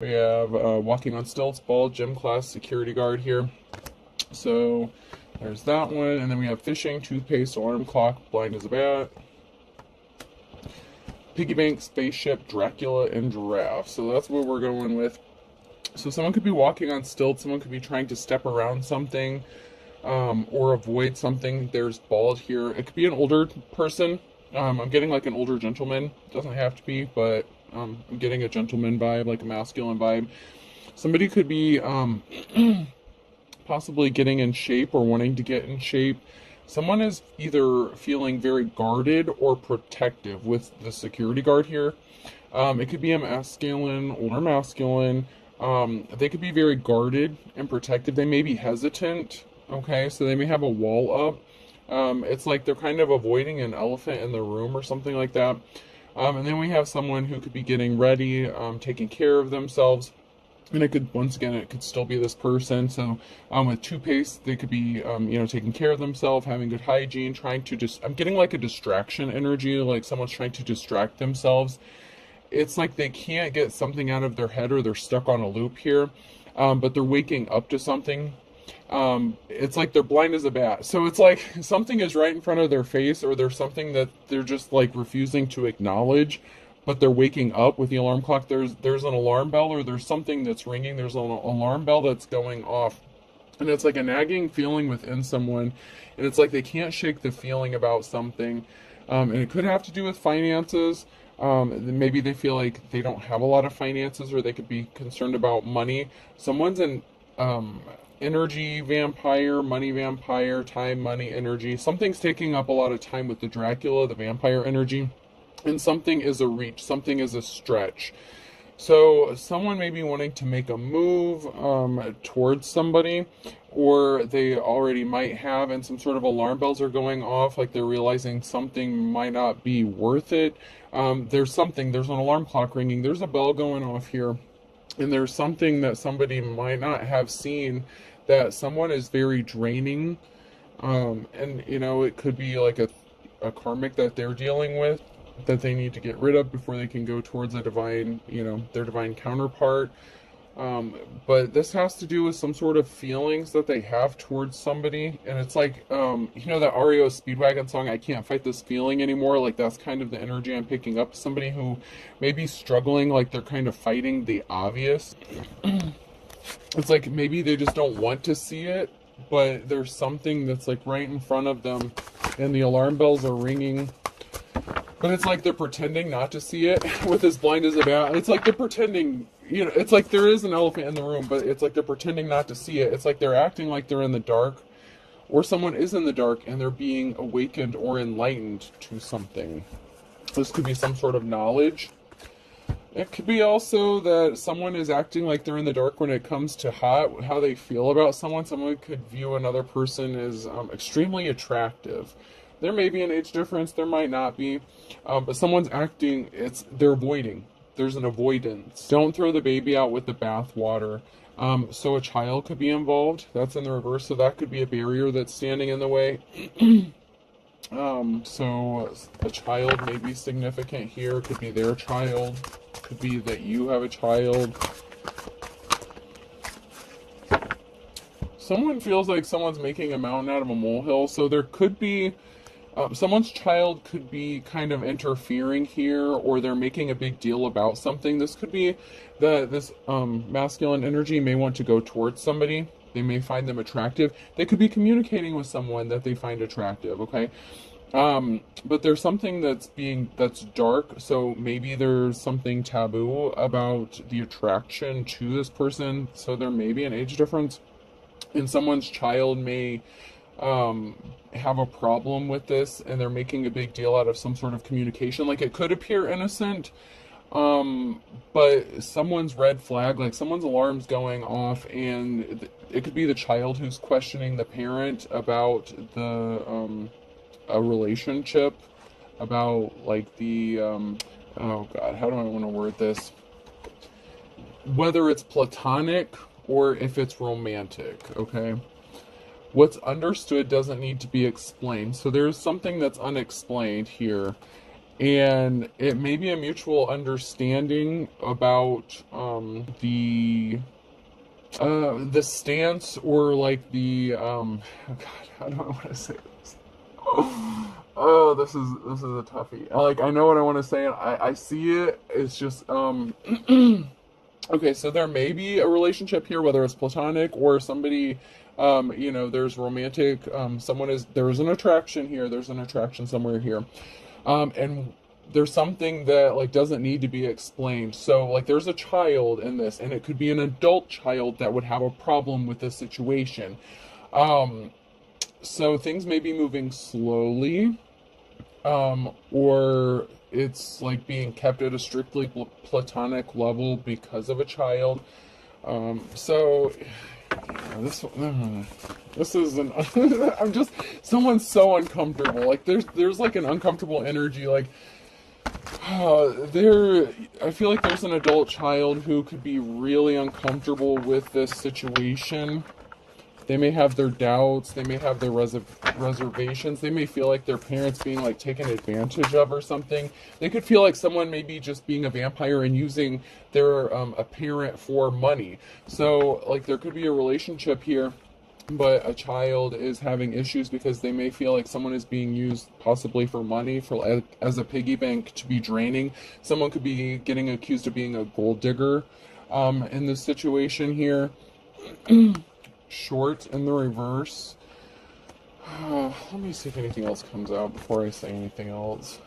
We have walking on stilts, ball, gym class, security guard here. So there's that one. And then we have fishing, toothpaste, alarm clock, blind as a bat, piggy bank, spaceship, Dracula, and giraffe. So that's what we're going with. So someone could be walking on stilts. Someone could be trying to step around something or avoid something. There's bald here. It could be an older person. I'm getting like an older gentleman. Doesn't have to be, but I'm getting a gentleman vibe, like a masculine vibe. Somebody could be possibly getting in shape or wanting to get in shape. Someone is either feeling very guarded or protective with the security guard here. It could be a masculine, older masculine. They could be very guarded and protective. They may be hesitant. Okay, so they may have a wall up. It's like they're kind of avoiding an elephant in the room or something like that. And then we have someone who could be getting ready, taking care of themselves. And it could, once again, it could still be this person. So with toothpaste, they could be, taking care of themselves, having good hygiene, trying to just, I'm getting like a distraction energy, like someone's trying to distract themselves. It's like they can't get something out of their head or they're stuck on a loop here, but they're waking up to something. It's like they're blind as a bat. So it's like something is right in front of their face, or there's something that they're just like refusing to acknowledge, but they're waking up with the alarm clock. There's an alarm bell, or there's something that's ringing. There's an alarm bell that's going off. And it's like a nagging feeling within someone. And it's like they can't shake the feeling about something. And it could have to do with finances. Maybe they feel like they don't have a lot of finances, or they could be concerned about money. Someone's in energy vampire, money vampire, time, money, energy. Something's taking up a lot of time with the Dracula, the vampire energy. And something is a reach, something is a stretch. So someone may be wanting to make a move towards somebody, or they already might have, and some sort of alarm bells are going off, like they're realizing something might not be worth it. There's an alarm clock ringing, there's a bell going off here, and there's something that somebody might not have seen, that someone is very draining. And it could be like a karmic that they're dealing with, that they need to get rid of before they can go towards a divine, their divine counterpart. But this has to do with some sort of feelings that they have towards somebody. And it's like, that REO Speedwagon song, I Can't Fight This Feeling Anymore. Like, that's kind of the energy I'm picking up. Somebody who may be struggling, like they're kind of fighting the obvious. It's like maybe they just don't want to see it, but there's something that's like right in front of them, and the alarm bells are ringing. But it's like they're pretending not to see it with as blind as a bat. It's like they're pretending, it's like there is an elephant in the room, but it's like they're pretending not to see it. It's like they're acting like they're in the dark, or someone is in the dark and they're being awakened or enlightened to something. This could be some sort of knowledge. It could be also that someone is acting like they're in the dark when it comes to how they feel about someone. Someone could view another person as extremely attractive. There may be an age difference, there might not be, but someone's acting, they're avoiding. There's an avoidance. Don't throw the baby out with the bathwater. So a child could be involved. That's in the reverse, so that could be a barrier that's standing in the way. So a child may be significant here. Could be their child. Could be that you have a child. Someone feels like someone's making a mountain out of a molehill. So there could be someone's child could be kind of interfering here, or they're making a big deal about something. This could be that this masculine energy may want to go towards somebody. They may find them attractive. They could be communicating with someone that they find attractive, okay? But there's something that's dark, so maybe there's something taboo about the attraction to this person, so there may be an age difference. And someone's child may have a problem with this, and they're making a big deal out of some sort of communication. Like, it could appear innocent, but someone's red flag, like someone's alarm's going off, and it could be the child who's questioning the parent about a relationship, about like the oh god, how do I want to word this? Whether it's platonic or if it's romantic, okay? What's understood doesn't need to be explained. So there's something that's unexplained here. And it may be a mutual understanding about the stance, or like the oh God, I don't know what to say this. Oh, this is a toughie. Like, I know what I want to say, and I see it. It's just okay, so there may be a relationship here, whether it's platonic or somebody, there's romantic. There's an attraction here. There's an attraction somewhere here, and there's something that like doesn't need to be explained. So like, there's a child in this, and it could be an adult child that would have a problem with this situation. So things may be moving slowly, or it's like being kept at a strictly platonic level because of a child. So yeah, this is an I'm just, someone's so uncomfortable. Like, there's like an uncomfortable energy. Like, I feel like there's an adult child who could be really uncomfortable with this situation. They may have their doubts. They may have their reservations. They may feel like their parents being like taken advantage of or something. They could feel like someone may be just being a vampire and using their a parent for money. So like, there could be a relationship here, but a child is having issues because they may feel like someone is being used possibly for money, for as a piggy bank to be draining. Someone could be getting accused of being a gold digger in this situation here. Short in the reverse. Let me see if anything else comes out before I say anything else.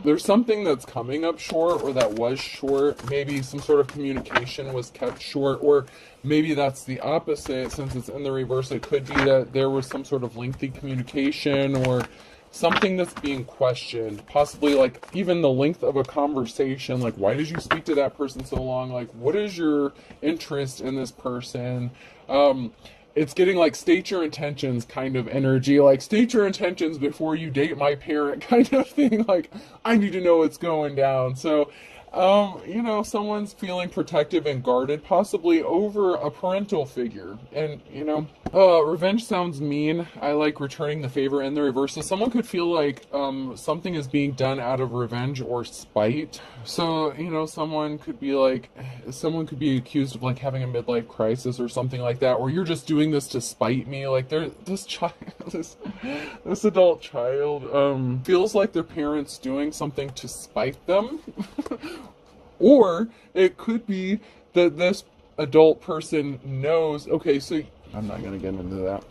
There's something that's coming up short, or that was short. Maybe some sort of communication was kept short, or maybe that's the opposite. Since it's in the reverse, it could be that there was some sort of lengthy communication, or something that's being questioned. Possibly like even the length of a conversation. Like, why did you speak to that person so long? Like, what is your interest in this person? It's getting like state your intentions kind of energy, like state your intentions before you date my parent kind of thing. Like, I need to know what's going down. So, someone's feeling protective and guarded, possibly over a parental figure. And, revenge sounds mean. I like returning the favor in the reverse. So someone could feel like something is being done out of revenge or spite. So, someone could be accused of like having a midlife crisis or something like that, or you're just doing this to spite me. Like, this adult child feels like their parents doing something to spite them. Or it could be that this adult person knows, okay, so I'm not going to get into that.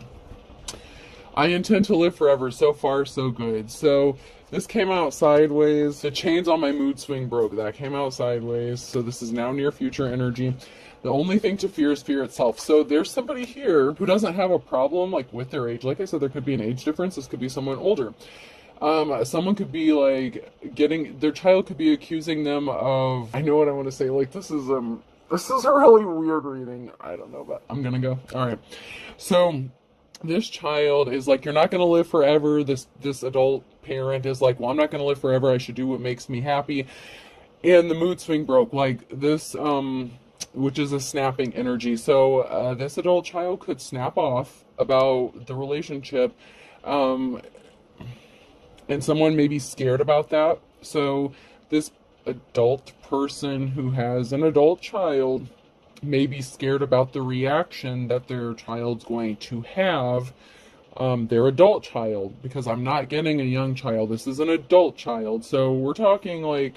I intend to live forever. So far, so good. So this came out sideways. The chains on my mood swing broke. That came out sideways. So this is now near future energy. The only thing to fear is fear itself. So there's somebody here who doesn't have a problem like with their age. Like I said, there could be an age difference. This could be someone older. Someone could be like their child could be accusing them of, I know what I want to say. Like, this is a really weird reading. I don't know, but I'm gonna go. All right. So this child is like, you're not gonna live forever. This adult parent is like, well, I'm not gonna live forever. I should do what makes me happy. And the mood swing broke. Like this, which is a snapping energy. So this adult child could snap off about the relationship. And someone may be scared about that. So this adult person who has an adult child may be scared about the reaction that their child's going to have, their adult child, because I'm not getting a young child. This is an adult child. So we're talking like,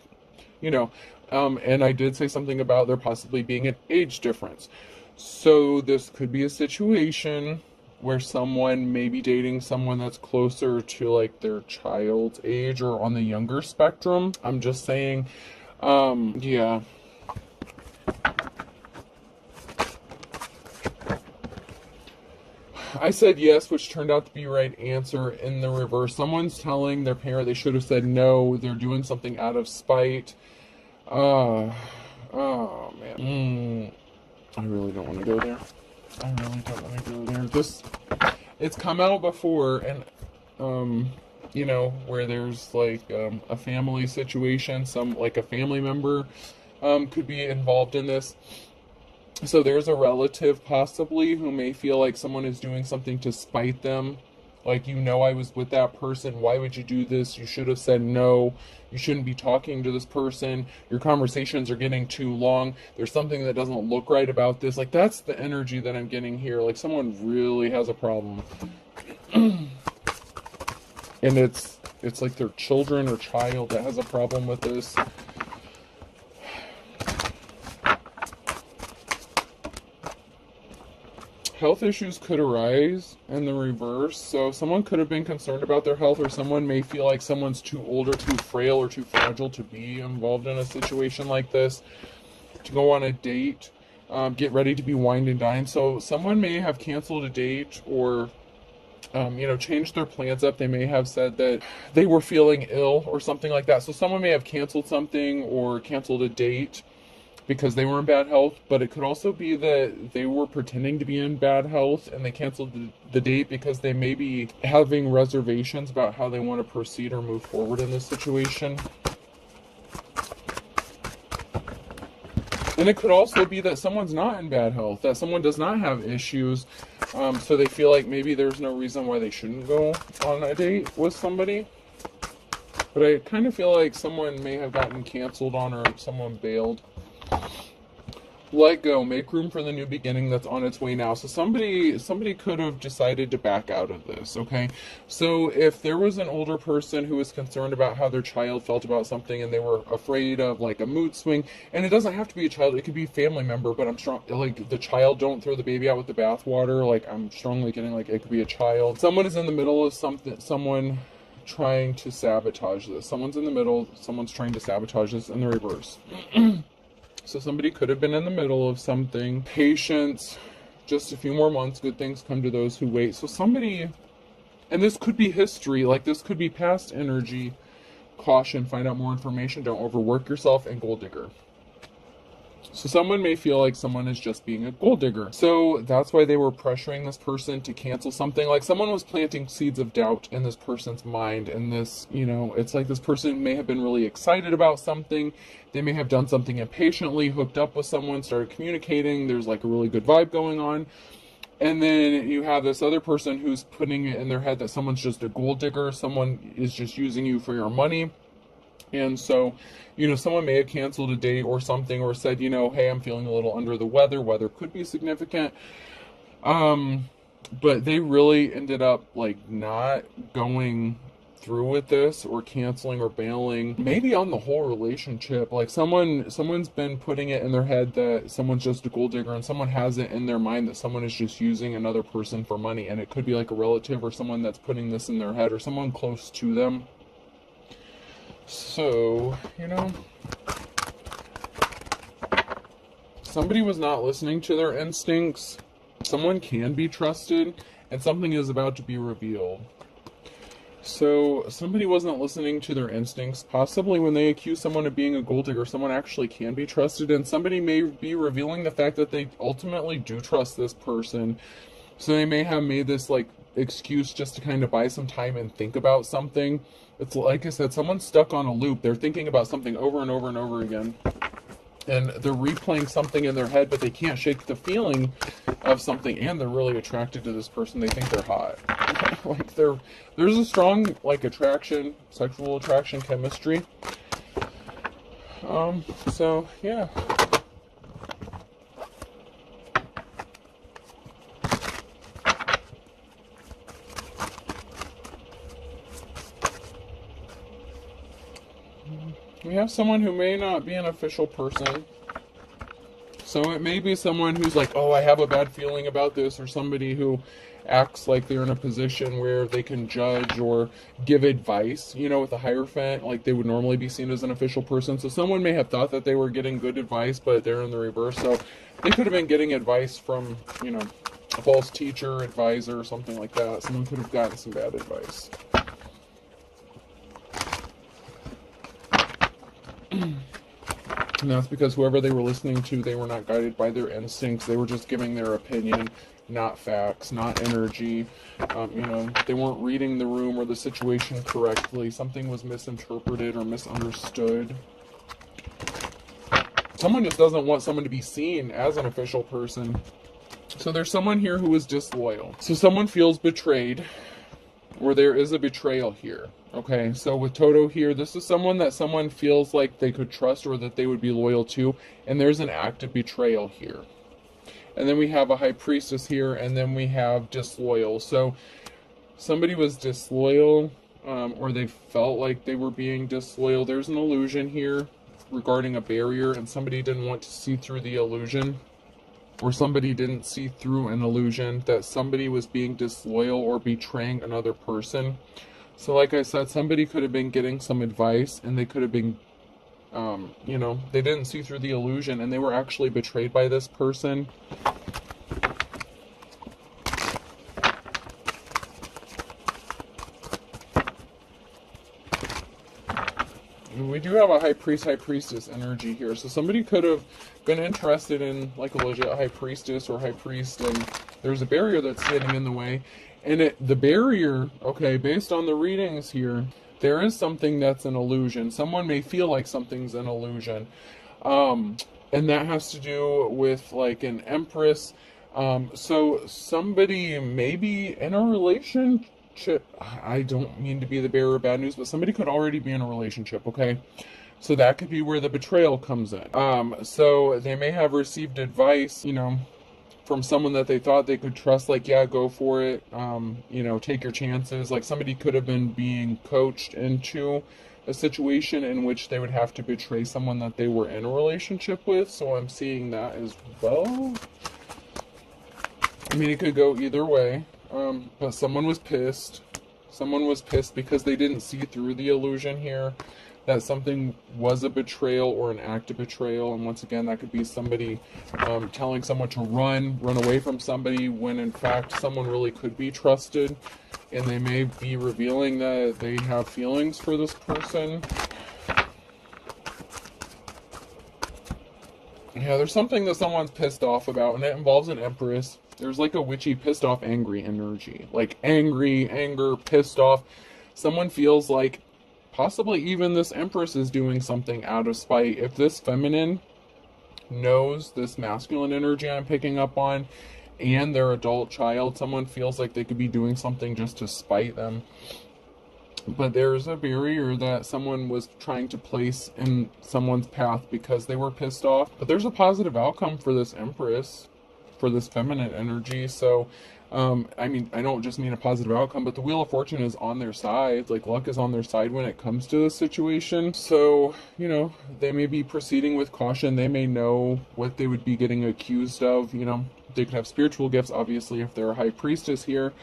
and I did say something about there possibly being an age difference. So this could be a situation where someone may be dating someone that's closer to like their child's age or on the younger spectrum. I'm just saying, yeah. I said yes, which turned out to be right answer in the reverse. Someone's telling their parent they should have said no. They're doing something out of spite. Oh man. I really don't want to go there. I really don't want to go there. It's come out before, and where there's like a family situation, like a family member could be involved in this. So there's a relative possibly who may feel like someone is doing something to spite them, Like, you know, I was with that person. Why would you do this? You should have said no. You shouldn't be talking to this person. Your conversations are getting too long. There's something that doesn't look right about this. Like, that's the energy that I'm getting here. Like, someone really has a problem. And it's like their children or child that has a problem with this. Health issues could arise in the reverse. So someone could have been concerned about their health, or someone may feel like someone's too old or too frail or too fragile to be involved in a situation like this, to go on a date, get ready to be wined and dined. So someone may have canceled a date, or changed their plans up. They may have said that they were feeling ill or something like that. So someone may have canceled something or canceled a date because they were in bad health, but it could also be that they were pretending to be in bad health and they canceled the date because they may be having reservations about how they want to proceed or move forward in this situation. And it could also be that someone's not in bad health, that someone does not have issues, so they feel like maybe there's no reason why they shouldn't go on a date with somebody. But I kind of feel like someone may have gotten canceled on, or someone bailed. Let go, make room for the new beginning that's on its way now. So somebody could have decided to back out of this, okay? So if there was an older person who was concerned about how their child felt about something, and they were afraid of like a mood swing, and it doesn't have to be a child, it could be a family member, but I'm strong, like, the child, don't throw the baby out with the bathwater. Like, I'm strongly getting like it could be a child. Someone is in the middle of someone trying to sabotage this. Someone's in the middle, someone's trying to sabotage this in the reverse. So somebody could have been in the middle of something. Patience, just a few more months, good things come to those who wait. So somebody, and this could be history, like this could be past energy. Caution, find out more information, don't overwork yourself, and gold digger. So someone may feel like someone is just being a gold digger. So that's why they were pressuring this person to cancel something. Like, someone was planting seeds of doubt in this person's mind. And this, it's like this person may have been really excited about something. They may have done something impatiently, hooked up with someone, started communicating. There's like a really good vibe going on. And then you have this other person who's putting it in their head that someone's just a gold digger. Someone is just using you for your money. And so, someone may have canceled a date or something, or said, hey, I'm feeling a little under the weather. Weather could be significant. But they really ended up like not going through with this, or canceling or bailing, maybe on the whole relationship. Like, someone's been putting it in their head that someone's just a gold digger, and someone has it in their mind that someone is just using another person for money. And it could be like a relative, or someone that's putting this in their head, or someone close to them. So, somebody was not listening to their instincts. Someone can be trusted, and something is about to be revealed. So somebody wasn't listening to their instincts. Possibly when they accuse someone of being a gold digger, someone actually can be trusted, and somebody may be revealing the fact that they ultimately do trust this person. So they may have made this like excuse just to kind of buy some time and think about something. It's like I said, someone's stuck on a loop. They're thinking about something over and over and over again. And they're replaying something in their head, but they can't shake the feeling of something, and they're really attracted to this person. They think they're hot. Like, there's a strong like attraction, sexual attraction, chemistry. So yeah. We have someone who may not be an official person. So it may be someone who's like, oh, I have a bad feeling about this, or somebody who acts like they're in a position where they can judge or give advice, with a Hierophant, like they would normally be seen as an official person. So someone may have thought that they were getting good advice, but they're in the reverse. So they could have been getting advice from, a false teacher, advisor, or something like that. Someone could have gotten some bad advice. And that's because whoever they were listening to, they were not guided by their instincts. They were just giving their opinion, not facts, not energy. They weren't reading the room or the situation correctly. Something was misinterpreted or misunderstood. Someone just doesn't want someone to be seen as an official person. So there's someone here who is disloyal. So someone feels betrayed. where there is a betrayal here. Okay, so with Toto here, this is someone that someone feels like they could trust or that they would be loyal to, and there's an act of betrayal here. And then we have a high priestess here, and then we have disloyal. So somebody was disloyal, or they felt like they were being disloyal. There's an illusion here regarding a barrier, and somebody didn't want to see through the illusion, or somebody didn't see through an illusion that somebody was being disloyal or betraying another person. So like I said, somebody could have been getting some advice, and they could have been, they didn't see through the illusion, and they were actually betrayed by this person. We do have a high priest, high priestess energy here. So somebody could have been interested in like a legit high priestess or high priest, and there's a barrier that's standing in the way. And the barrier, okay, based on the readings here, there is something that's an illusion. Someone may feel like something's an illusion. And that has to do with like an empress. So somebody may be in a relationship. I don't mean to be the bearer of bad news, but somebody could already be in a relationship, okay? So that could be where the betrayal comes in. So they may have received advice, from someone that they thought they could trust, like, yeah, go for it, take your chances. Like somebody could have been being coached into a situation in which they would have to betray someone that they were in a relationship with. So I'm seeing that as well. I mean, it could go either way. But someone was pissed. Someone was pissed because they didn't see through the illusion here that something was a betrayal or an act of betrayal. And once again, that could be somebody telling someone to run away from somebody when in fact someone really could be trusted. And they may be revealing that they have feelings for this person. Yeah, there's something that someone's pissed off about, and it involves an empress. There's like a witchy, pissed off, angry energy. Like angry, anger, pissed off. Someone feels like possibly even this empress is doing something out of spite. If this feminine knows this masculine energy I'm picking up on and their adult child, someone feels like they could be doing something just to spite them. But there's a barrier that someone was trying to place in someone's path because they were pissed off. But there's a positive outcome for this empress, for this feminine energy. So I don't just mean a positive outcome, but the Wheel of Fortune is on their side. Like luck is on their side when it comes to this situation. So they may be proceeding with caution. They may know what they would be getting accused of. They could have spiritual gifts, obviously, if they're a high priestess here.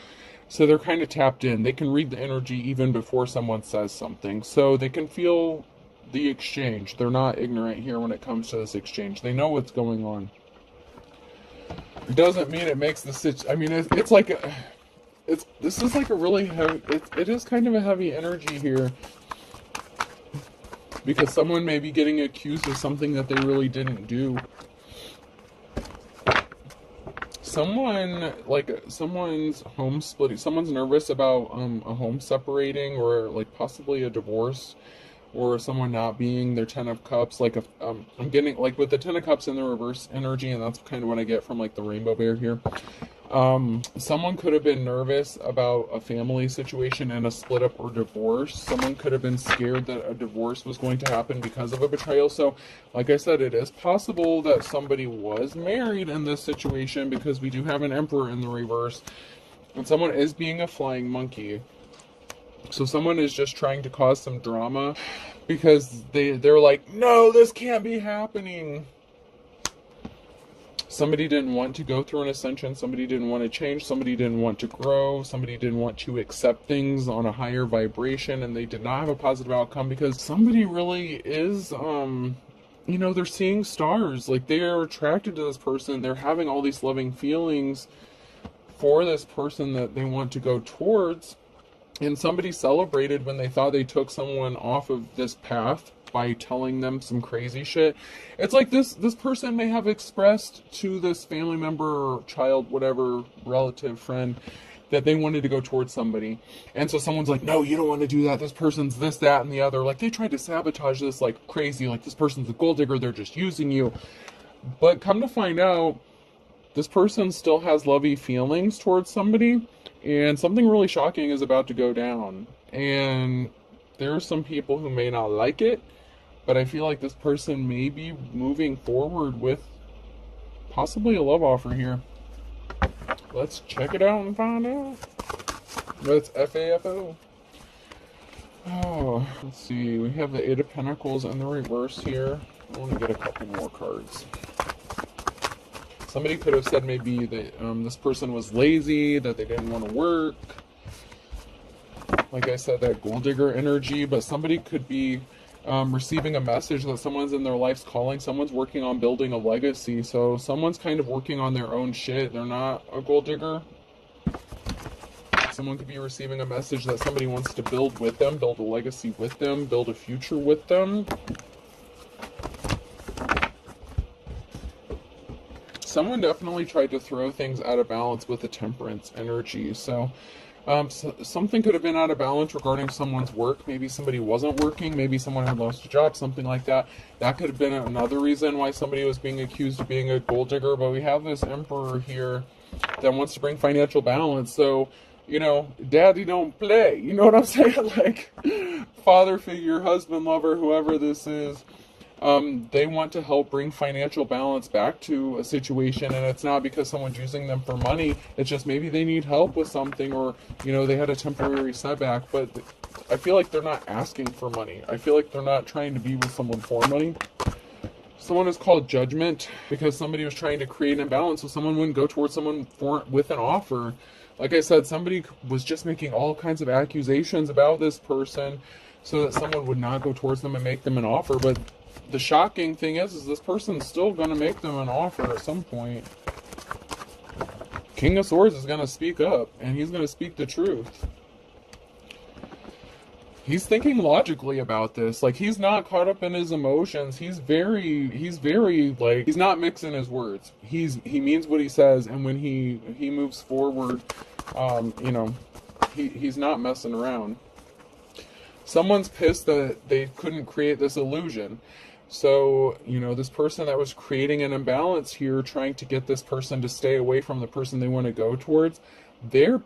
So they're kind of tapped in. They can read the energy even before someone says something. So they can feel the exchange. They're not ignorant here when it comes to this exchange. They know what's going on. It doesn't mean it makes the situation. This is like a really heavy, it is kind of a heavy energy here. Because someone may be getting accused of something that they really didn't do. Someone's home splitting. Someone's nervous about a home separating, or like possibly a divorce, or someone not being their 10 of cups. Like I'm getting like with the 10 of cups in the reverse energy, and that's kind of what I get from like the rainbow bear here. Someone could have been nervous about a family situation and a split up or divorce. Someone could have been scared that a divorce was going to happen because of a betrayal. So, like I said, it is possible that somebody was married in this situation, because we do have an Emperor in the reverse, and someone is being a flying monkey. So someone is just trying to cause some drama because they're like, no, this can't be happening. Somebody didn't want to go through an ascension. Somebody didn't want to change. Somebody didn't want to grow. Somebody didn't want to accept things on a higher vibration, and they did not have a positive outcome because somebody really is, they're seeing stars. Like, they are attracted to this person. They're having all these loving feelings for this person that they want to go towards. And somebody celebrated when they thought they took someone off of this path by telling them some crazy shit. It's like this person may have expressed to this family member or child, whatever, relative, friend, that they wanted to go towards somebody. And so someone's like, no, you don't want to do that. This person's this, that, and the other. Like, they tried to sabotage this like crazy. Like, this person's a gold digger. They're just using you. But come to find out, this person still has lovey feelings towards somebody. And something really shocking is about to go down. And there are some people who may not like it, but I feel like this person may be moving forward with possibly a love offer here. Let's check it out and find out. That's FAFO. Oh, let's see. We have the Eight of Pentacles in the reverse here. I want to get a couple more cards. Somebody could have said maybe that this person was lazy, that they didn't want to work. Like I said, that gold digger energy. But somebody could be receiving a message that someone's in their life's calling. Someone's working on building a legacy. So someone's kind of working on their own shit. They're not a gold digger. Someone could be receiving a message that somebody wants to build with them, build a legacy with them, build a future with them. Someone definitely tried to throw things out of balance with the Temperance energy. So, something could have been out of balance regarding someone's work. Maybe somebody wasn't working. Maybe someone had lost a job, something like that. That could have been another reason why somebody was being accused of being a gold digger. But we have this Emperor here that wants to bring financial balance. So, you know, daddy don't play. You know what I'm saying? Like, father figure, husband, lover, whoever this is. They want to help bring financial balance back to a situation, and it's not because someone's using them for money. It's just maybe they need help with something, or, you know, they had a temporary setback. But I feel like they're not asking for money. I feel like they're not trying to be with someone for money. Someone is called Judgment because somebody was trying to create an imbalance, so someone wouldn't go towards someone with an offer. Like I said, somebody was just making all kinds of accusations about this person so that someone would not go towards them and make them an offer. But the shocking thing is this person's still going to make them an offer at some point. King of Swords is going to speak up, and he's going to speak the truth. He's thinking logically about this. Like, he's not caught up in his emotions. He's very, like, he's not mixing his words. He means what he says, and when he moves forward, you know, he's not messing around. Someone's pissed that they couldn't create this illusion. So, you know, this person that was creating an imbalance here, trying to get this person to stay away from the person they want to go towards, they're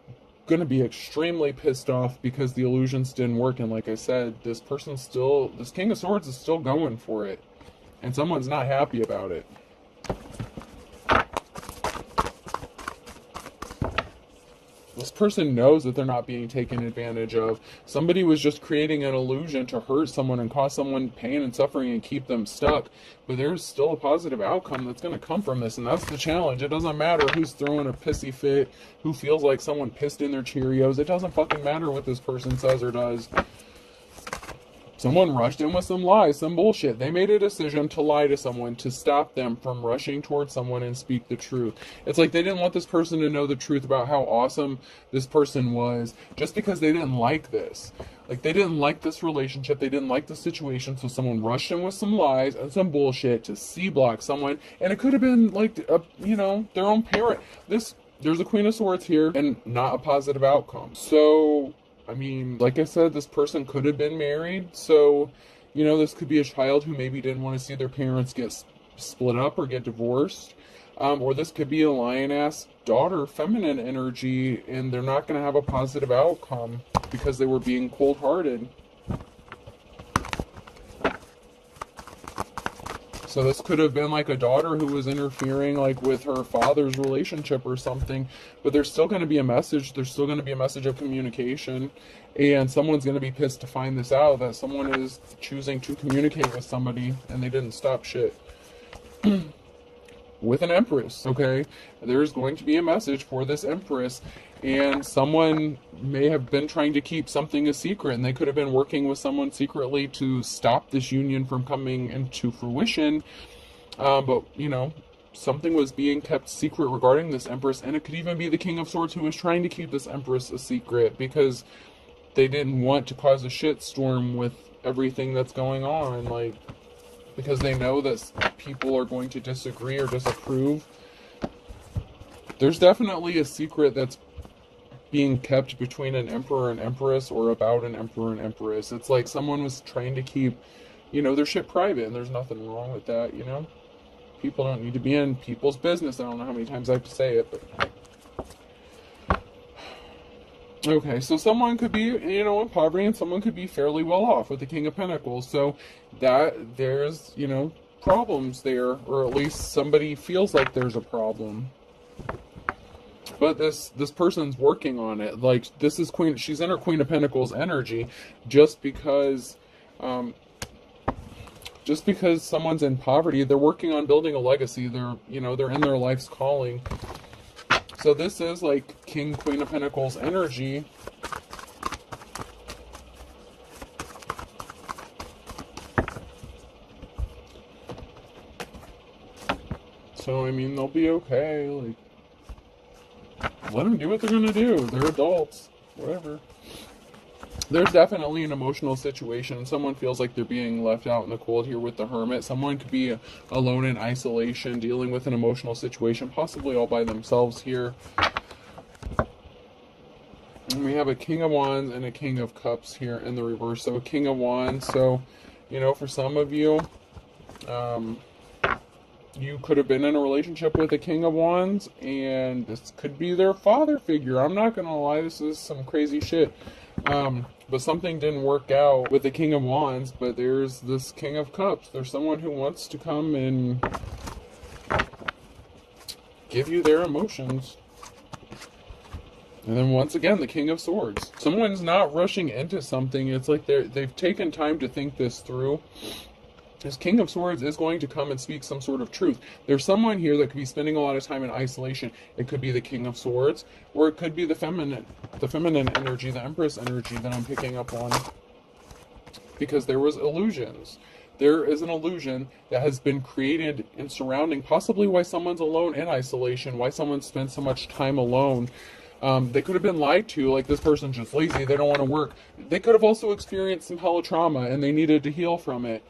going to be extremely pissed off because the illusions didn't work. And like I said, this King of Swords is still going for it, and someone's not happy about it. This person knows that they're not being taken advantage of. Somebody was just creating an illusion to hurt someone and cause someone pain and suffering and keep them stuck. But there's still a positive outcome that's going to come from this, and that's the challenge. It doesn't matter who's throwing a pissy fit, who feels like someone pissed in their Cheerios. It doesn't fucking matter what this person says or does. Someone rushed in with some lies, some bullshit. They made a decision to lie to someone to stop them from rushing towards someone and speak the truth. It's like they didn't want this person to know the truth about how awesome this person was just because they didn't like this. Like, they didn't like this relationship. They didn't like the situation. So someone rushed in with some lies and some bullshit to C-block someone. And it could have been like, you know, their own parent. There's a Queen of Swords here and not a positive outcome. So, I mean, like I said, this person could have been married. So, you know, this could be a child who maybe didn't want to see their parents get split up or get divorced. Or this could be a lion-ass daughter, feminine energy, and they're not going to have a positive outcome because they were being cold-hearted. So this could have been like a daughter who was interfering like with her father's relationship or something, but there's still going to be a message. There's still going to be a message of communication, and someone's going to be pissed to find this out, that someone is choosing to communicate with somebody and they didn't stop shit. With an Empress, okay? There's going to be a message for this Empress, and someone may have been trying to keep something a secret, and they could have been working with someone secretly to stop this union from coming into fruition. But, you know, something was being kept secret regarding this Empress, and it could even be the King of Swords who was trying to keep this Empress a secret because they didn't want to cause a shitstorm with everything that's going on, like, because they know that people are going to disagree or disapprove. There's definitely a secret that's being kept between an emperor and empress, or about an emperor and empress. It's like someone was trying to keep, you know, their shit private, and there's nothing wrong with that, you know? People don't need to be in people's business. I don't know how many times I have to say it, but Okay, so someone could be, in poverty, and someone could be fairly well off with the King of Pentacles. So that there's, problems there, or at least somebody feels like there's a problem. But this person's working on it. Like, this is Queen. She's in her Queen of Pentacles energy, just because, um, just because someone's in poverty, they're working on building a legacy. They're in their life's calling. So this is like King, Queen of Pentacles energy. So, I mean, they'll be okay. Like, let them do what they're going to do. They're adults. Whatever. There's definitely an emotional situation. Someone feels like they're being left out in the cold here with the Hermit. Someone could be alone in isolation, dealing with an emotional situation, possibly all by themselves here. And we have a King of Wands and a King of Cups here in the reverse. So a King of Wands. So, for some of you, you could have been in a relationship with a King of Wands, and this could be their father figure. I'm not going to lie, this is some crazy shit. But something didn't work out with the King of Wands, but there's this King of Cups. There's someone who wants to come and give you their emotions. And then once again, the King of Swords. Someone's not rushing into something. It's like they've taken time to think this through. This King of Swords is going to come and speak some sort of truth. There's someone here that could be spending a lot of time in isolation. It could be the King of Swords, or it could be the feminine energy, the Empress energy that I'm picking up on. Because there was illusions. There is an illusion that has been created in surrounding possibly why someone's alone in isolation, why someone spends so much time alone. They could have been lied to, like this person's just lazy, they don't want to work. They could have also experienced some hella trauma and they needed to heal from it.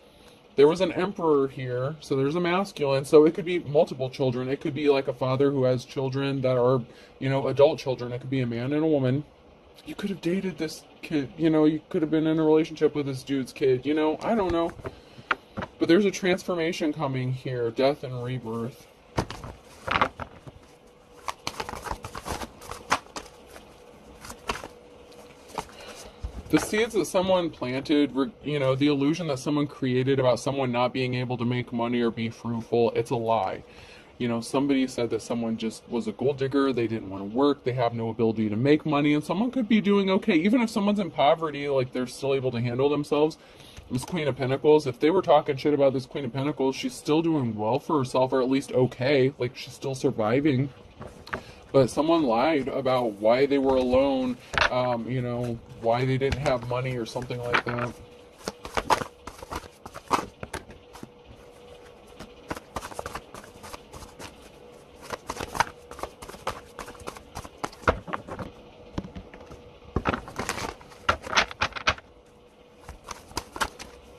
There was an emperor here, so there's a masculine, so it could be multiple children. It could be like a father who has children that are, adult children. It could be a man and a woman. You could have dated this kid, you could have been in a relationship with this dude's kid, I don't know. But there's a transformation coming here, death and rebirth. The seeds that someone planted, the illusion that someone created about someone not being able to make money or be fruitful, it's a lie. Somebody said that someone just was a gold digger, they didn't want to work, they have no ability to make money, and someone could be doing okay. Even if someone's in poverty, like they're still able to handle themselves. This Queen of Pentacles, if they were talking shit about this Queen of Pentacles, she's still doing well for herself, or at least okay, like she's still surviving. But someone lied about why they were alone, why they didn't have money or something like that.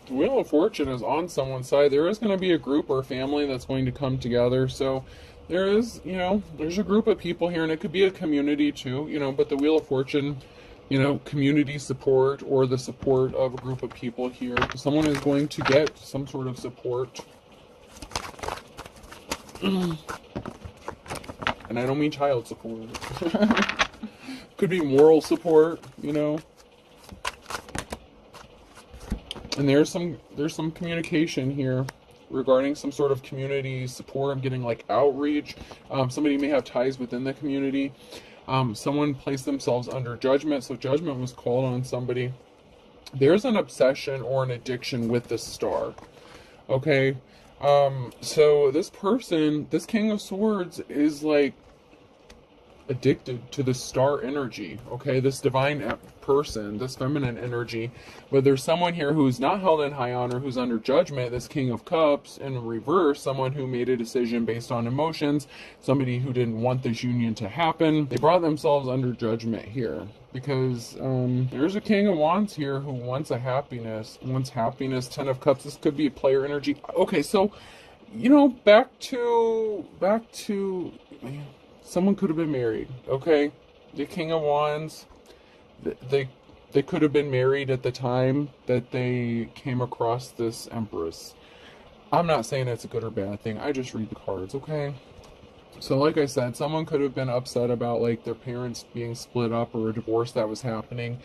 The Wheel of Fortune is on someone's side. There is going to be a group or a family that's going to come together. So there is, there's a group of people here, and it could be a community too, but the Wheel of Fortune, community support or the support of a group of people here. Someone is going to get some sort of support. And I don't mean child support. Could be moral support, And there's some communication here regarding some sort of community support. I'm getting like outreach. Somebody may have ties within the community. Someone placed themselves under judgment, so judgment was called on somebody. There's an obsession or an addiction with the star. Okay, so this person, this King of Swords, is like addicted to the star energy, okay, this divine person, this feminine energy. But there's someone here who's not held in high honor, who's under judgment, this King of Cups. In reverse, someone who made a decision based on emotions, somebody who didn't want this union to happen. They brought themselves under judgment here because there's a King of Wands here who wants happiness. Ten of Cups, this could be player energy. Okay, so back to someone could have been married, okay? The King of Wands, they could have been married at the time that they came across this Empress. I'm not saying it's a good or bad thing. I just read the cards, okay? So like I said, someone could have been upset about like their parents being split up or a divorce that was happening,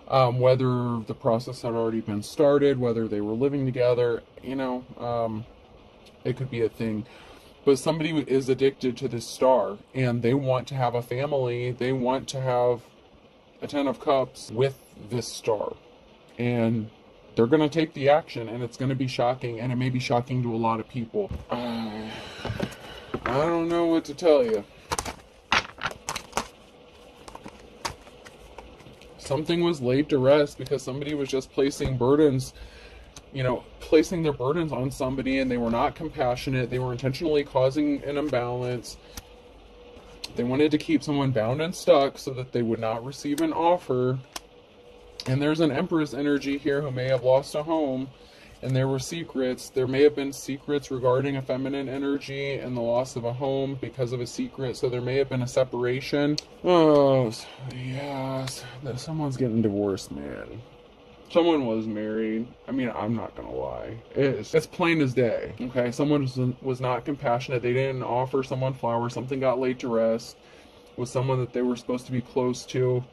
whether the process had already been started, whether they were living together, it could be a thing. But somebody is addicted to this star and they want to have a family, they want to have a 10 of Cups with this star. And they're going to take the action, and it's going to be shocking, and it may be shocking to a lot of people. I don't know what to tell you. Something was laid to rest because somebody was just placing their burdens on somebody, and they were not compassionate. They were intentionally causing an imbalance. They wanted to keep someone bound and stuck so that they would not receive an offer. And there's an Empress energy here who may have lost a home, and there were secrets. There may have been secrets regarding a feminine energy and the loss of a home because of a secret. So there may have been a separation. Oh, yes. Someone's getting divorced, man. Someone was married. I mean, I'm not gonna lie. It's plain as day. Okay, someone was not compassionate. They didn't offer someone flowers. Something got laid to rest with someone that they were supposed to be close to.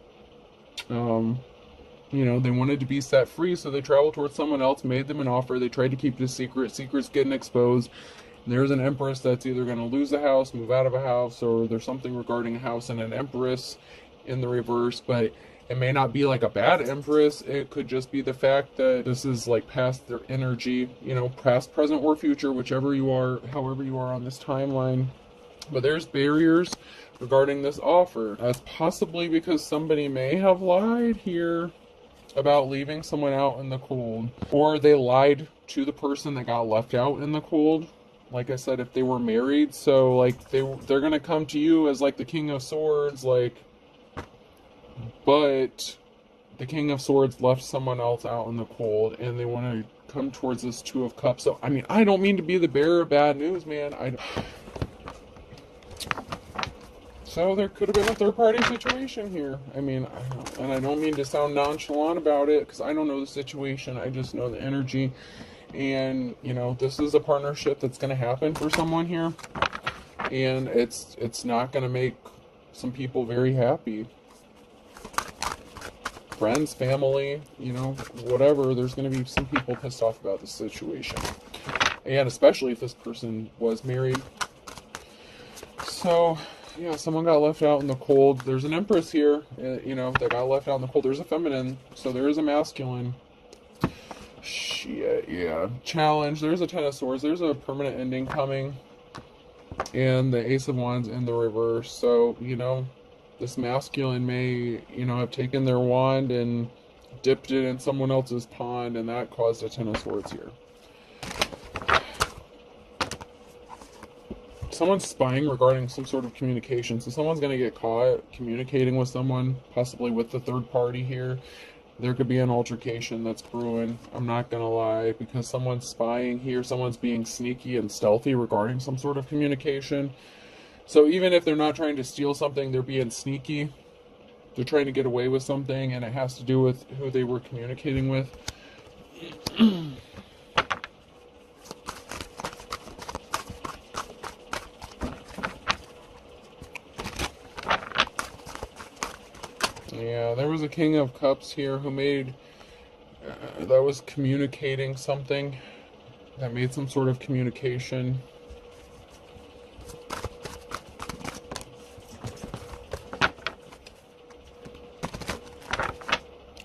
They wanted to be set free, so they traveled towards someone else, made them an offer. They tried to keep this secret. Secret's getting exposed. And there's an Empress that's either going to lose a house, move out of a house, or there's something regarding a house and an Empress in the reverse. But it may not be like a bad Empress. It could just be the fact that this is like past their energy, past, present, or future, whichever you are, however you are on this timeline. But there's barriers regarding this offer. That's possibly because somebody may have lied here about leaving someone out in the cold, or they lied to the person that got left out in the cold. Like I said, if they were married, so like they're gonna come to you as like the King of Swords, but the King of Swords left someone else out in the cold, and they want to come towards this Two of Cups. So I mean, I don't mean to be the bearer of bad news, man. So there could have been a third-party situation here. I mean, I don't mean to sound nonchalant about it, because I don't know the situation. I just know the energy. And, this is a partnership that's going to happen for someone here. And it's not going to make some people very happy. Friends, family, whatever. There's going to be some people pissed off about this situation. And especially if this person was married. So yeah, someone got left out in the cold. There's an Empress here, that got left out in the cold. There's a feminine, so there is a masculine. Shit, yeah. Challenge. There's a Ten of Swords. There's a permanent ending coming. And the Ace of Wands in the reverse. So, this masculine may, have taken their wand and dipped it in someone else's pond, and that caused a Ten of Swords here. Someone's spying regarding some sort of communication. So someone's going to get caught communicating with someone, possibly with the third party here. There could be an altercation that's brewing. I'm not going to lie, because someone's spying here. Someone's being sneaky and stealthy regarding some sort of communication. So even if they're not trying to steal something, they're being sneaky. They're trying to get away with something, and it has to do with who they were communicating with. Yeah, there was a King of Cups here who made, that was communicating something, that made some sort of communication.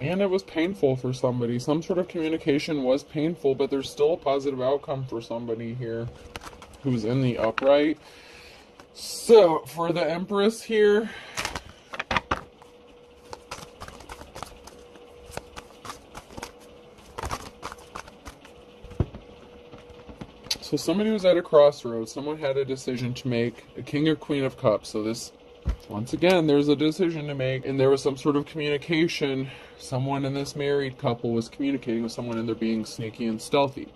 And it was painful for somebody. Some sort of communication was painful, but there's still a positive outcome for somebody here who's in the upright. So, for the Empress here, so somebody was at a crossroads. Someone had a decision to make, a King or Queen of Cups. So this, once again, there's a decision to make, and there was some sort of communication. Someone in this married couple was communicating with someone, and they're being sneaky and stealthy.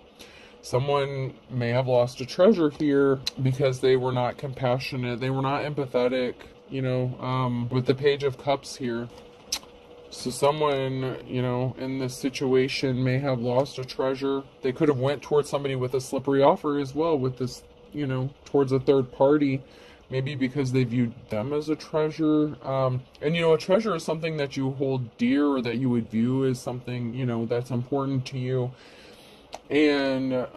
Someone may have lost a treasure here because they were not compassionate. They were not empathetic, with the Page of Cups here. So someone, in this situation may have lost a treasure. They could have went towards somebody with a slippery offer as well, with this, towards a third party maybe because they viewed them as a treasure. And a treasure is something that you hold dear, or that you would view as something, that's important to you. And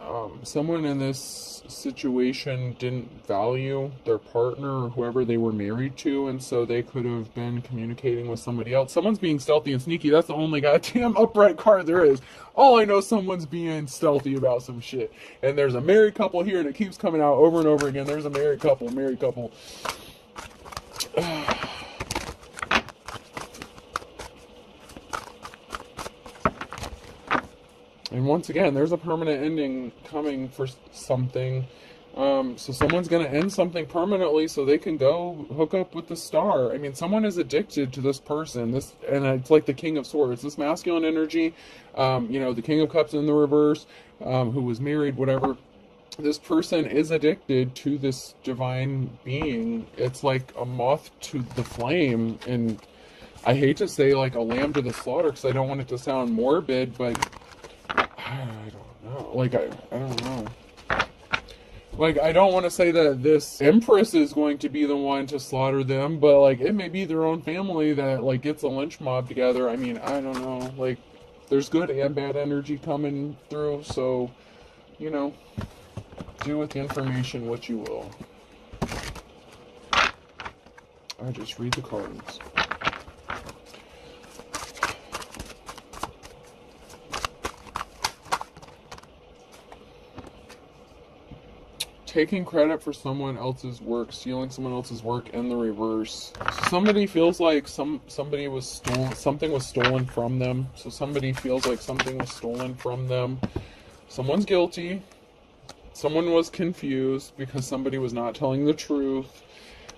someone in this situation didn't value their partner or whoever they were married to, and so they could have been communicating with somebody else. Someone's being stealthy and sneaky. That's the only goddamn upright card there is. All I know, someone's being stealthy about some shit. And there's a married couple here, and it keeps coming out over and over again. There's a married couple. And once again, there's a permanent ending coming for something. So someone's going to end something permanently so they can go hook up with the star. I mean, someone is addicted to this person. And it's like the King of Swords. This masculine energy, the King of Cups in the reverse, who was married, whatever. This person is addicted to this divine being. It's like a moth to the flame. And I hate to say like a lamb to the slaughter, because I don't want it to sound morbid, but I don't know. Like, I don't know. Like, I don't want to say that this Empress is going to be the one to slaughter them, but, like, it may be their own family that, like, gets a lynch mob together. I mean, I don't know. Like, there's good and bad energy coming through, so, do with the information what you will. I just read the cards. Taking credit for someone else's work, stealing someone else's work in the reverse. Somebody feels like something was stolen from them. So somebody feels like something was stolen from them. Someone's guilty. Someone was confused because somebody was not telling the truth.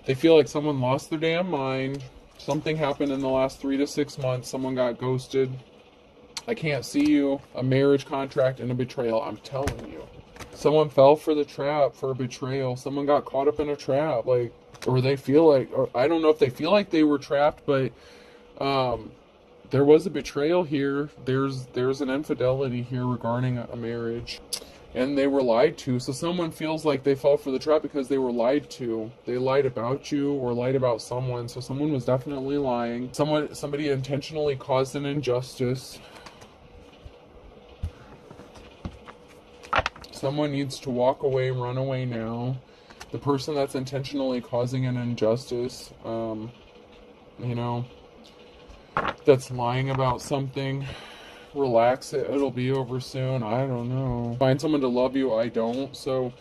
They feel like someone lost their damn mind. Something happened in the last 3 to 6 months. Someone got ghosted. I can't see you. A marriage contract and a betrayal. I'm telling you. Someone fell for the trap, for a betrayal. Someone got caught up in a trap, or they feel like, or I don't know if they feel like they were trapped, but there was a betrayal here. There's an infidelity here regarding a marriage, and they were lied to. So someone feels like they fell for the trap because they were lied to. They lied about you or lied about someone. So someone was definitely lying. Somebody intentionally caused an injustice. Someone needs to walk away, run away now. The person that's intentionally causing an injustice, that's lying about something, relax it. It'll be over soon. I don't know. Find someone to love you. I don't. So,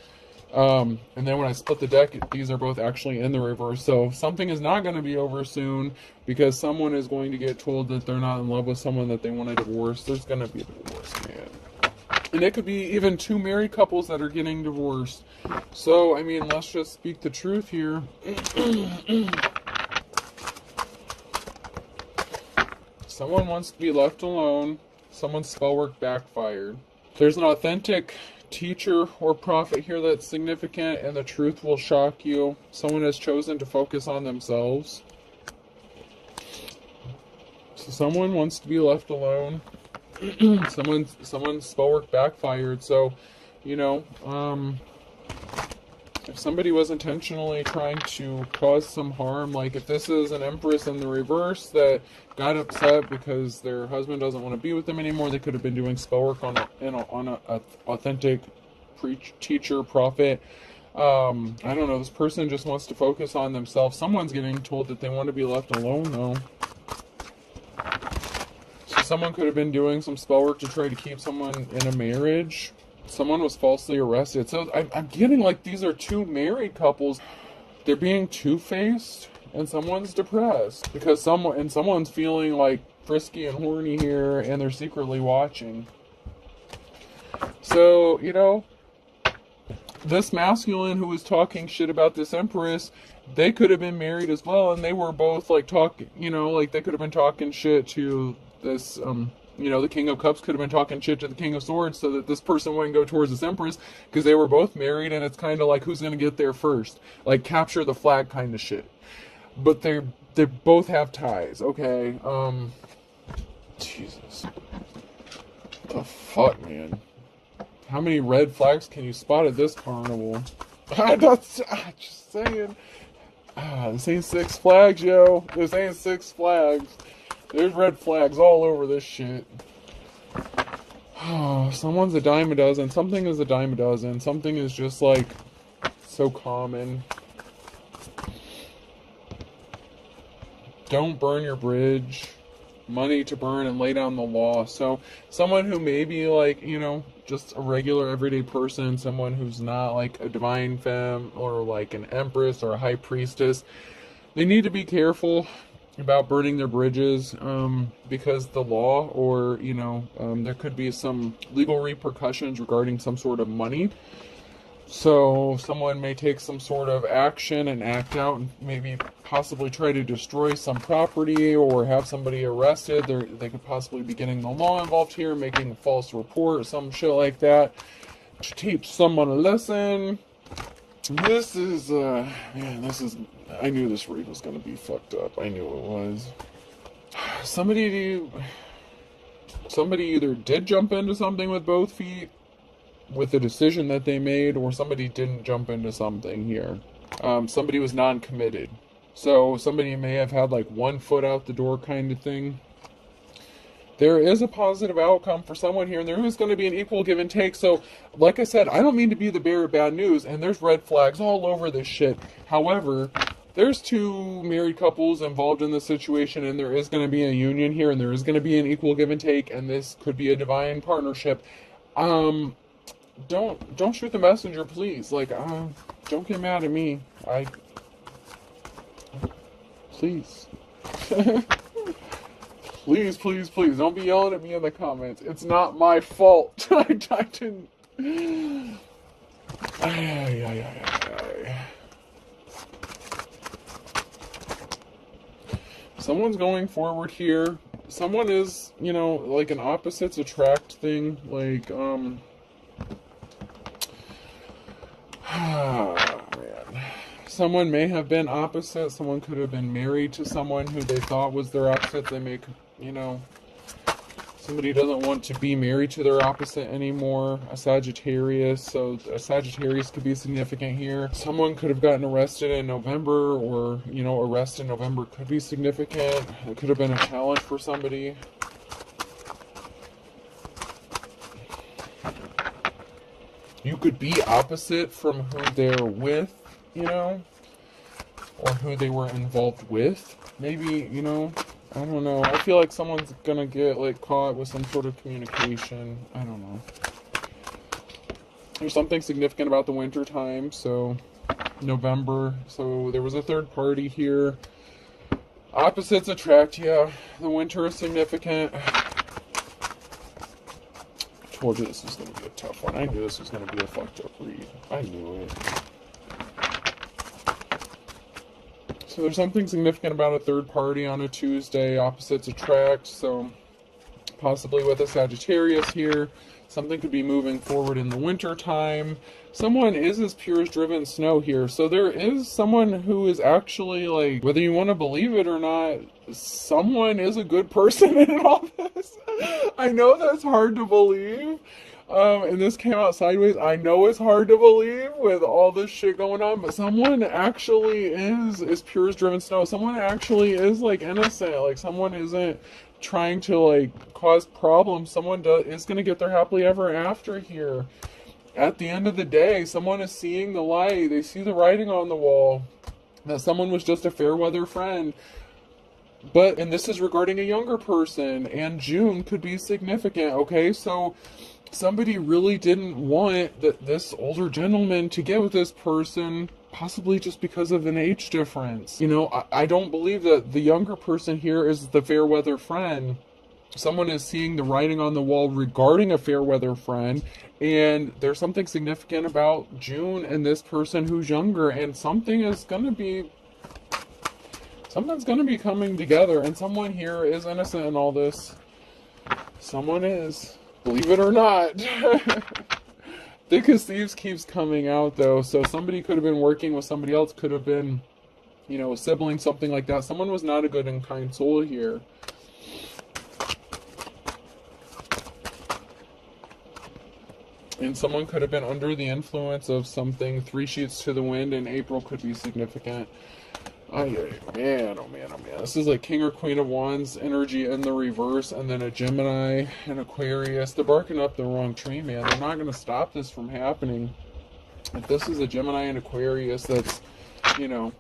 and then when I split the deck, these are both actually in the reverse. So something is not going to be over soon because someone is going to get told that they're not in love with someone that they want to divorce. There's going to be a divorce, man. And it could be even 2 married couples that are getting divorced. So, I mean, let's just speak the truth here. Someone wants to be left alone. Someone's spell work backfired. There's an authentic teacher or prophet here that's significant, and the truth will shock you. Someone has chosen to focus on themselves. So someone wants to be left alone. Someone's spell work backfired. So, if somebody was intentionally trying to cause some harm, like if this is an Empress in the reverse that got upset because their husband doesn't want to be with them anymore, they could have been doing spell work on a authentic teacher, prophet. I don't know. This person just wants to focus on themselves. Someone's getting told that they want to be left alone, though. Someone could have been doing some spell work to try to keep someone in a marriage. Someone was falsely arrested. So I'm getting like these are 2 married couples. They're being two-faced, and someone's depressed because someone's feeling like frisky and horny here, and they're secretly watching. So, this masculine who was talking shit about this Empress, they could have been married as well, and they were both like talking, they could have been talking shit to this, the King of Cups could have been talking shit to the King of Swords so that this person wouldn't go towards this Empress because they were both married, and it's kind of like who's going to get there first, like capture the flag kind of shit. But they both have ties, okay? Jesus. What the fuck, man? How many red flags can you spot at this carnival? Just saying. This ain't Six Flags, yo. This ain't Six Flags. There's red flags all over this shit. Someone's a dime a dozen. Something is a dime a dozen. Something is just like so common. Don't burn your bridge. Money to burn and lay down the law. So someone who may be like, just a regular everyday person, someone who's not like a divine femme or like an empress or a high priestess, they need to be careful about burning their bridges, because the law or, there could be some legal repercussions regarding some sort of money. So someone may take some sort of action and act out and maybe possibly try to destroy some property or have somebody arrested. They could possibly be getting the law involved here, making a false report or some shit like that to teach someone a lesson. This is, I knew this read was going to be fucked up. I knew it was. Somebody either did jump into something with both feet with the decision that they made, or somebody didn't jump into something here. Somebody was non-committed. So somebody may have had like one foot out the door kind of thing. There is a positive outcome for someone here, and there is going to be an equal give and take. So, like I said, I don't mean to be the bearer of bad news, and there's red flags all over this shit. However, there's two married couples involved in this situation, and there is going to be a union here, and there is going to be an equal give and take, and this could be a divine partnership. Don't shoot the messenger, please. Like, don't get mad at me. Please. Please, please, please, don't be yelling at me in the comments. It's not my fault. I didn't. Someone's going forward here. Someone is, like an opposites attract thing. Like, man. Someone may have been opposite. Someone could have been married to someone who they thought was their opposite. They may, somebody doesn't want to be married to their opposite anymore. A Sagittarius. So a Sagittarius could be significant here. Someone could have gotten arrested in November, or, arrest in November could be significant. It could have been a challenge for somebody. You could be opposite from who they're with, or who they were involved with. Maybe, I don't know. I feel like someone's gonna get, like, caught with some sort of communication. I don't know. There's something significant about the winter time, so November. So there was a third party here. Opposites attract, yeah. The winter is significant. I told you this was going to be a tough one. I knew this was going to be a fucked up read. I knew it. So there's something significant about a third party on a Tuesday. Opposites attract. So possibly with a Sagittarius here. Something could be moving forward in the winter time. Someone is as pure as driven snow here. So there is someone who is actually, like, whether you want to believe it or not, someone is a good person in all this. I know that's hard to believe. And this came out sideways. I know it's hard to believe with all this shit going on, but someone actually is pure as driven snow. Someone actually is, like, innocent. Like, someone isn't trying to, like, cause problems. Someone is going to get their happily ever after here. At the end of the day, someone is seeing the light. They see the writing on the wall that someone was just a fair weather friend. And this is regarding a younger person, and June could be significant, okay? So somebody really didn't want this older gentleman to get with this person, possibly just because of an age difference. I don't believe that the younger person here is the fair weather friend. Someone is seeing the writing on the wall regarding a fair weather friend, and there's something significant about June and this person who's younger, and something's going to be coming together, and someone here is innocent in all this. Someone is. Believe it or not. Thick as Thieves keeps coming out, though. So somebody could have been working with somebody else. Could have been, a sibling, something like that. Someone was not a good and kind soul here. And someone could have been under the influence of something. 3 sheets to the wind in April could be significant. Oh man, oh man, oh man. This is like King or Queen of Wands energy in the reverse, and then a Gemini and Aquarius. They're barking up the wrong tree, man. They're not going to stop this from happening. If this is a Gemini and Aquarius that's, you know,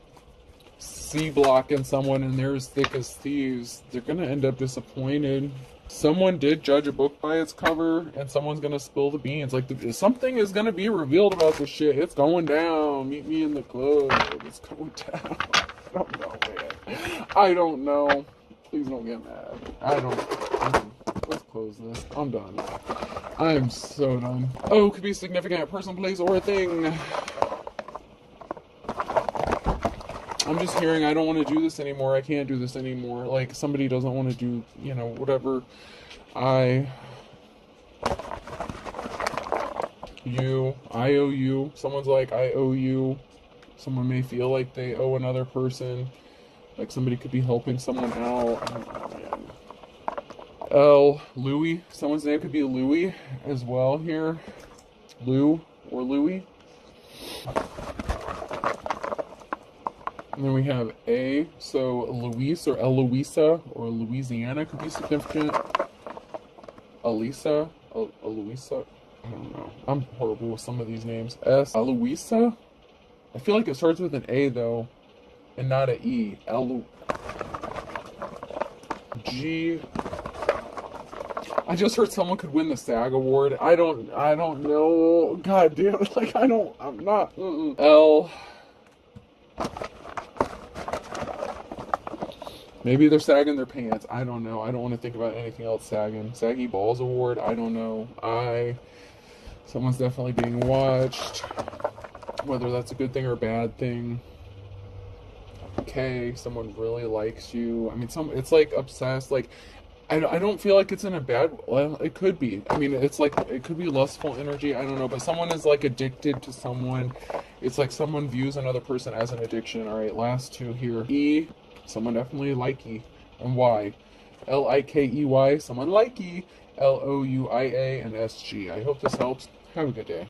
C blocking someone and they're as thick as thieves, they're going to end up disappointed. Someone did judge a book by its cover, and someone's going to spill the beans. Like, something is going to be revealed about this shit. It's going down. Meet me in the club. It's going down. I don't know, man. I don't know. Please don't get mad. I don't. Let's close this. I'm done. I'm so done. Oh, could be significant. A person, place, or a thing. I'm just hearing I don't want to do this anymore. I can't do this anymore. Like, somebody doesn't want to do, you know, whatever. I owe you. Someone's like, I owe you. Someone may feel like they owe another person. Like somebody could be helping someone out. I don't know, man. Louis. Someone's name could be Louis as well here. Lou or Louis. And then we have A. So Luis or Eloisa or Louisiana could be significant. Elisa. Eloisa. I don't know. I'm horrible with some of these names. S. Eloisa. I feel like it starts with an A though, and not an E. G. I just heard someone could win the SAG award. I don't know. God damn it. Like, I'm not. L. Maybe they're sagging their pants. I don't know. I don't want to think about anything else sagging. Saggy Balls Award. I don't know. Someone's definitely being watched. Whether that's a good thing or a bad thing. Okay, someone really likes you. I mean, it's like obsessed. Like, I don't feel like it's in a bad. Well, it could be. I mean, it's like it could be lustful energy. I don't know, but someone is like addicted to someone. It's like someone views another person as an addiction. All right, last two here. E. Someone definitely likey. And Y. Likey. Someone likey. Louia and SG. I hope this helps. Have a good day.